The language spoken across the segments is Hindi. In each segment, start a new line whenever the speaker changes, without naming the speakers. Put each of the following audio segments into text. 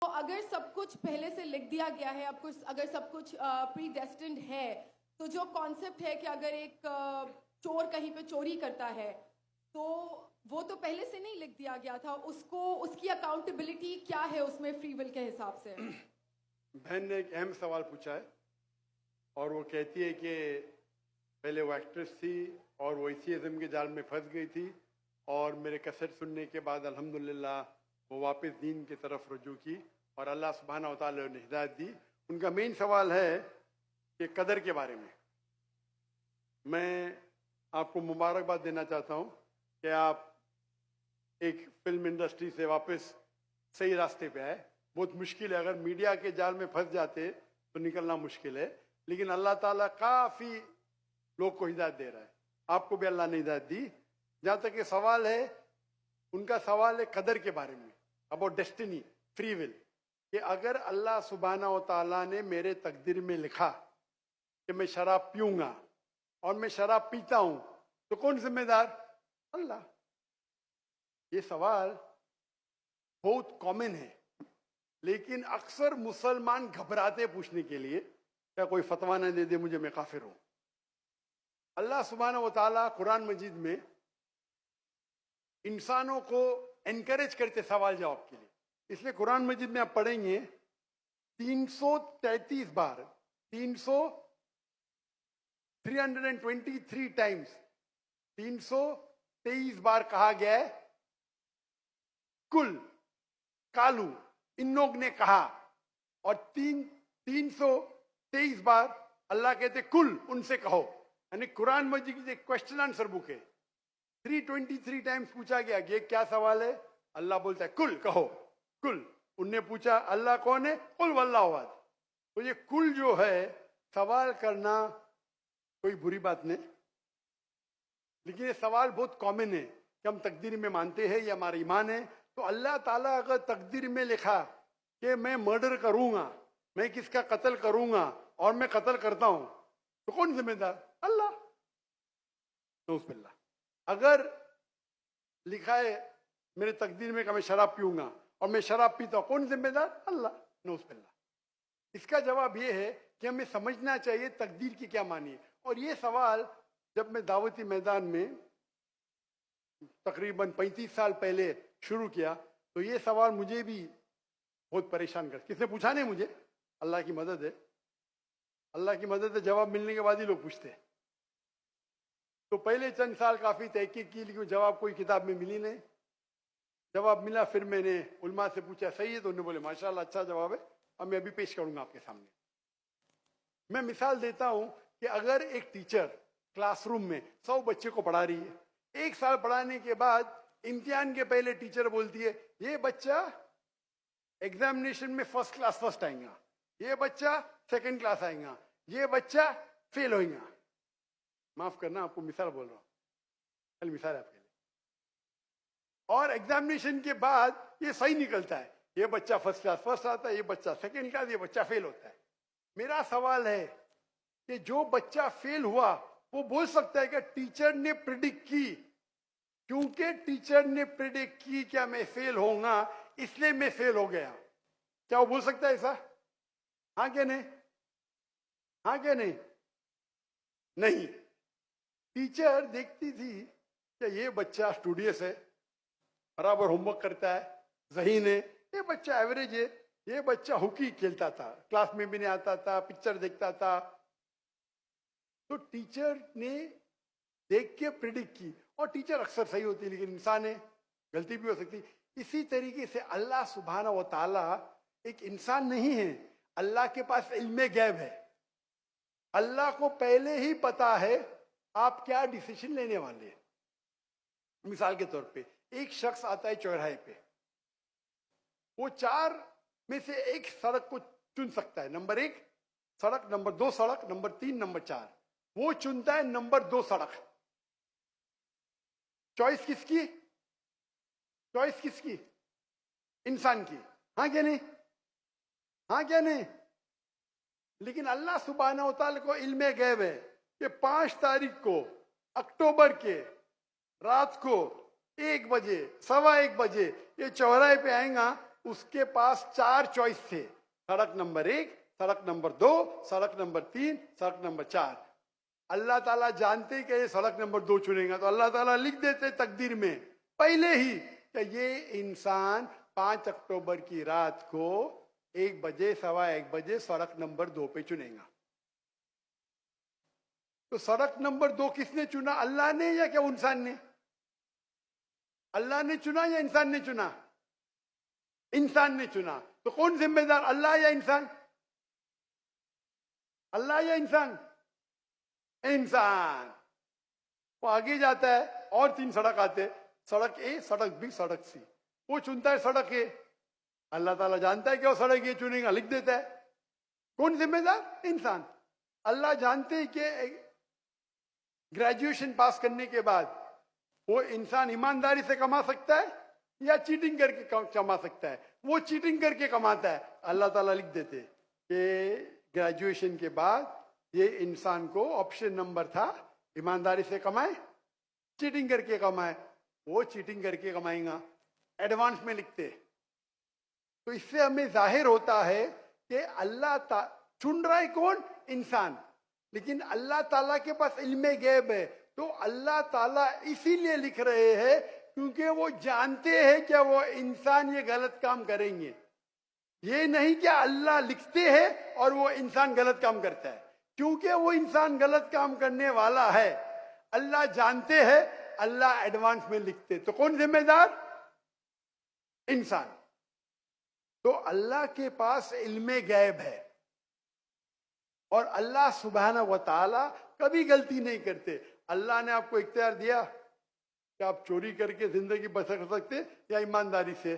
तो अगर सब कुछ पहले से लिख दिया गया है, अब कुछ अगर सब कुछ प्री डेस्टिन्ड है, तो जो कॉन्सेप्ट है कि अगर एक चोर कहीं पे चोरी करता है तो वो तो पहले से नहीं लिख दिया गया था, उसको उसकी अकाउंटेबिलिटी क्या है उसमें फ्री विल के हिसाब से?
बहन ने एक अहम सवाल पूछा है और वो कहती है कि पहले वो एक्ट्रेस थी और वो एथियज्म के जाल में फंस गई थी और मेरे कैसेट सुनने के बाद अल्हम्दुलिल्लाह वो वापस दीन की तरफ रुजू की और अल्लाह सुब्हानहू व तआला ने हिदायत दी। उनका मेन सवाल है कि कदर के बारे में। मैं आपको मुबारकबाद देना चाहता हूँ कि आप एक फिल्म इंडस्ट्री से वापस सही रास्ते पे आए। बहुत मुश्किल है, अगर मीडिया के जाल में फंस जाते तो निकलना मुश्किल है, लेकिन अल्लाह ताला काफ़ी लोग को हिदायत दे रहा है। आपको भी अल्लाह ने हिदायत दी। जहाँ तक ये सवाल है, उनका सवाल है कदर के बारे में, अबाउट डेस्टिनी, फ्री विल, कि अगर अल्लाह सुब्हानहू व तआला ने मेरे तकदीर में लिखा कि मैं शराब पीऊंगा और मैं शराब पीता हूं तो कौन जिम्मेदार? अल्लाह। ये सवाल बहुत कॉमन है, लेकिन अक्सर मुसलमान घबराते पूछने के लिए, क्या कोई फतवा न दे दे मुझे, मैं काफिर हूं। अल्लाह सुब्हानहू व तआला कुरान मजीद में इंसानों को एनकरेज करते सवाल जवाब के लिए। इसलिए कुरान मजीद में आप पढ़ेंगे 333 बार, 323 टाइम्स, 323 बार कहा गया है कुल, कालू, इन लोग ने कहा, और 323 बार अल्लाह कहते कुल, उनसे कहो। यानी कुरान मजीद की एक क्वेश्चन आंसर बुक है। 323 टाइम्स पूछा गया कि क्या सवाल है, अल्लाह बोलता है कुल, कहो कुल। उनने पूछा अल्लाह कौन है, कुल वल्लाहु अहद। तो ये कुल जो है, सवाल करना कोई बुरी बात नहीं, लेकिन ये सवाल बहुत कॉमन है कि हम तकदीर में मानते हैं, ये हमारा ईमान है। तो अल्लाह ताला अगर तकदीर में लिखा कि मैं मर्डर करूंगा, मैं किसका कत्ल करूंगा और मैं कत्ल करता हूं, तो कौन जिम्मेदार? अल्लाह। नऊज़ुबिल्लाह। अगर लिखा है मेरे तकदीर में कि मैं शराब पीऊंगा और मैं शराब पीता हूं, कौन जिम्मेदार? अल्लाह। नऊज़ुबिल्लाह। इसका जवाब यह है कि हमें समझना चाहिए तकदीर की क्या मानी है। और ये सवाल जब मैं दावती मैदान में तकरीबन 35 साल पहले शुरू किया, तो ये सवाल मुझे भी बहुत परेशान कर, किसने पूछा नहीं मुझे, अल्लाह की मदद है, अल्लाह की मदद है, जवाब मिलने के बाद ही लोग पूछते हैं। तो पहले चंद साल काफी तहकीक की, लेकिन जवाब कोई किताब में मिली नहीं। जवाब मिला, फिर मैंने उलमा से पूछा, सही है? तो उन्होंने बोले माशाल्लाह अच्छा जवाब है, अब मैं अभी पेश करूंगा आपके सामने। मैं मिसाल देता हूं कि अगर एक टीचर क्लासरूम में 100 बच्चे को पढ़ा रही है, 1 साल पढ़ाने के बाद इम्तिहान के पहले टीचर बोलती है ये बच्चा एग्जामिनेशन में फर्स्ट क्लास फर्स्ट आएगा, ये बच्चा सेकंड क्लास आएगा, ये बच्चा फेल होगा। माफ करना, आपको मिसाल बोल रहा हूं, कल मिसाल है आपके लिए। और एग्जामिनेशन के बाद ये सही निकलता है, ये बच्चा फर्स्ट क्लास फर्स्ट आता है, ये बच्चा सेकंड क्लास, ये बच्चा फेल होता है। मेरा सवाल है कि जो बच्चा फेल हुआ वो बोल सकता है कि टीचर ने प्रिडिक्ट की, क्योंकि टीचर ने प्रिडिक्ट की क्या मैं फेल होऊंगा, इसलिए मैं फेल हो गया। क्या वो बोल सकता है ऐसा? हाँ क्या नहीं? हाँ क्या नहीं? नहीं। टीचर देखती थी कि ये बच्चा स्टूडियस है, बराबर होमवर्क करता है, ज़हीन है, ये बच्चा एवरेज है, ये बच्चा हॉकी खेलता था, क्लास में भी नहीं आता था, पिक्चर देखता था। तो टीचर ने देख के प्रिडिक्ट की, और टीचर अक्सर सही होती है, लेकिन इंसान है, गलती भी हो सकती। इसी तरीके से अल्लाह सुब्हानहू व तआला एक इंसान नहीं है, अल्लाह के पास इल्मे गैब है। अल्लाह को पहले ही पता है आप क्या डिसीजन लेने वाले हैं। मिसाल के तौर पे एक शख्स आता है चौराहे पे, वो 4 में से एक सड़क को चुन सकता है, नंबर 1 सड़क, नंबर 2 सड़क, नंबर 3, नंबर 4। वो चुनता है नंबर 2 सड़क। चॉइस किसकी? चॉइस किसकी? इंसान की। हाँ क्या नहीं? हाँ क्या नहीं? लेकिन अल्लाह सुब्हानहू व तआला को इल्मे गैब है कि 5 तारीख को अक्टूबर के रात को 1 बजे, 1:15 बजे ये चौराहे पे आएगा, उसके पास 4 चॉइस थे, सड़क नंबर 1, सड़क नंबर 2, सड़क नंबर 3, सड़क नंबर 4। अल्लाह ताला जानते कि ये सड़क नंबर 2 चुनेगा, तो अल्लाह ताला लिख देते तकदीर में पहले ही कि ये इंसान 5 अक्टूबर की रात को 1 बजे, 1:15 बजे सड़क नंबर 2 पे चुनेगा। तो सड़क नंबर 2 किसने चुना, अल्लाह ने या क्या इंसान ने? अल्लाह ने चुना या इंसान ने चुना? इंसान ने चुना। तो कौन जिम्मेदार, अल्लाह या इंसान? अल्लाह या इंसान? इंसान। वो आगे जाता है और 3 सड़क आते, सड़क ए, सड़क बी, सड़क सी। वो चुनता है सड़क ए, अल्लाह ताला जानता है कि वो सड़क ये चुनेगा, लिख देता है। कौन जिम्मेदार? इंसान। अल्लाह जानते हैं कि ग्रेजुएशन पास करने के बाद वो इंसान ईमानदारी से कमा सकता है या चीटिंग करके कमा सकता है। वो चीटिंग करके कमाता है, अल्लाह ताला लिख देते कि ग्रेजुएशन के बाद ये इंसान को ऑप्शन नंबर था, ईमानदारी से कमाए, चीटिंग करके कमाए। वो चीटिंग करके कमाएगा, एडवांस में लिखते। तो इससे हमें जाहिर होता है कि अल्लाह चुन रहा है कौन? इंसान। लेकिन अल्लाह ताला के पास इल्मे गैब है, तो अल्लाह ताला इसीलिए लिख रहे हैं क्योंकि वो जानते हैं कि वो इंसान ये गलत काम करेंगे। ये नहीं कि अल्लाह लिखते हैं और वो इंसान गलत काम करता है। क्योंकि वो इंसान गलत काम करने वाला है, अल्लाह जानते हैं, अल्लाह एडवांस में लिखते। तो कौन जिम्मेदार? इंसान। तो अल्लाह के पास इल्मे गैब है और अल्लाह सुब्हाना व तआला कभी गलती नहीं करते। अल्लाह ने आपको इख्तियार दिया कि आप चोरी करके जिंदगी बसर कर सकते या ईमानदारी से।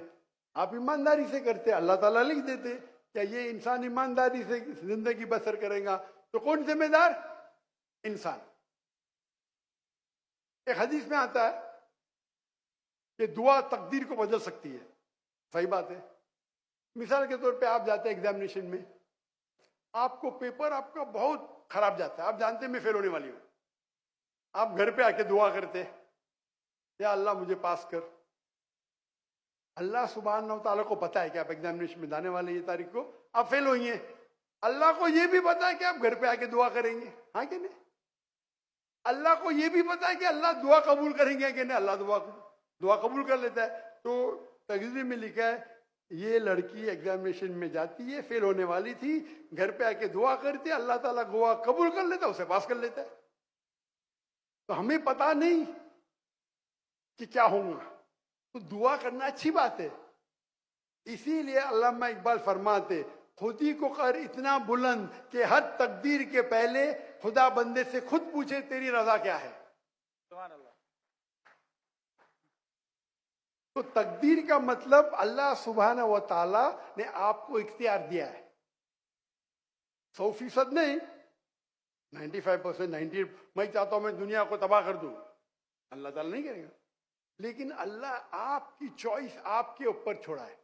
आप ईमानदारी से करते, अल्लाह ताला लिख देते क्या ये इंसान ईमानदारी से जिंदगी बसर करेगा। तो कौन जिम्मेदार? इंसान। एक हदीस में आता है कि दुआ तकदीर को बदल सकती है। सही बात है। मिसाल के तौर पे आप जाते हैं एग्जामिनेशन में, आपको पेपर आपका बहुत खराब जाता है, आप जानते हैं मैं फेल होने वाली हूं, आप घर पे आके दुआ करते या अल्लाह मुझे पास कर। अल्लाह सुब्हानहू व तआला को पता है कि आप एग्जामिनेशन में जाने वाले ये तारीख को आप फेल होंगे। अल्लाह को ये भी पता है कि आप घर पे आके दुआ करेंगे, हाँ कि नहीं? अल्लाह को ये भी पता है कि अल्लाह दुआ कबूल करेंगे कि नहीं। अल्लाह दुआ कबूल कर लेता है। तो तकदीर में लिखा है ये लड़की एग्जामिनेशन में जाती है, फेल होने वाली थी, घर पे आके दुआ करती है, अल्लाह ताला दुआ कबूल कर लेता है, उसे पास कर लेता है। तो हमें पता नहीं कि क्या होगा, तो दुआ करना अच्छी बात है। इसीलिए अल्लामा इकबाल फरमाते खुदी को कर इतना बुलंद कि हर तकदीर के पहले खुदा बंदे से खुद पूछे तेरी रजा क्या है। सुभान अल्लाह। तो तकदीर का मतलब अल्लाह सुब्हाना व तआला ने आपको इख्तियार दिया है। 100% नहीं, 95%, 90। मैं चाहता हूं मैं दुनिया को तबाह कर दूं, अल्लाह ताला नहीं करेगा। लेकिन अल्लाह आपकी चॉइस आपके ऊपर छोड़ा है।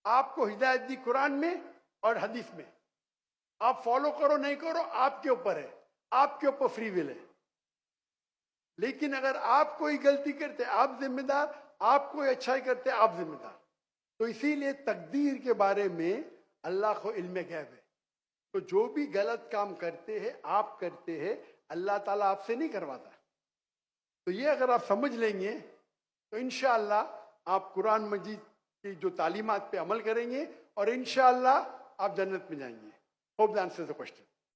आपको हिदायत दी कुरान में और हदीस में, आप फॉलो करो नहीं करो आपके ऊपर है, आपके ऊपर फ्री विल है। लेकिन अगर आप कोई गलती करते आप जिम्मेदार, आप कोई अच्छाई करते आप जिम्मेदार। तो इसीलिए तकदीर के बारे में अल्लाह को इल्म गैब है। तो जो भी गलत काम करते हैं आप करते हैं, अल्लाह ताला आपसे नहीं करवाता। तो ये अगर आप समझ लेंगे तो इंशाअल्लाह आप कुरान मजीद की जो तालीमात पे अमल करेंगे और इंशाअल्लाह आप जन्नत में जाएंगे। Hope the answers the question.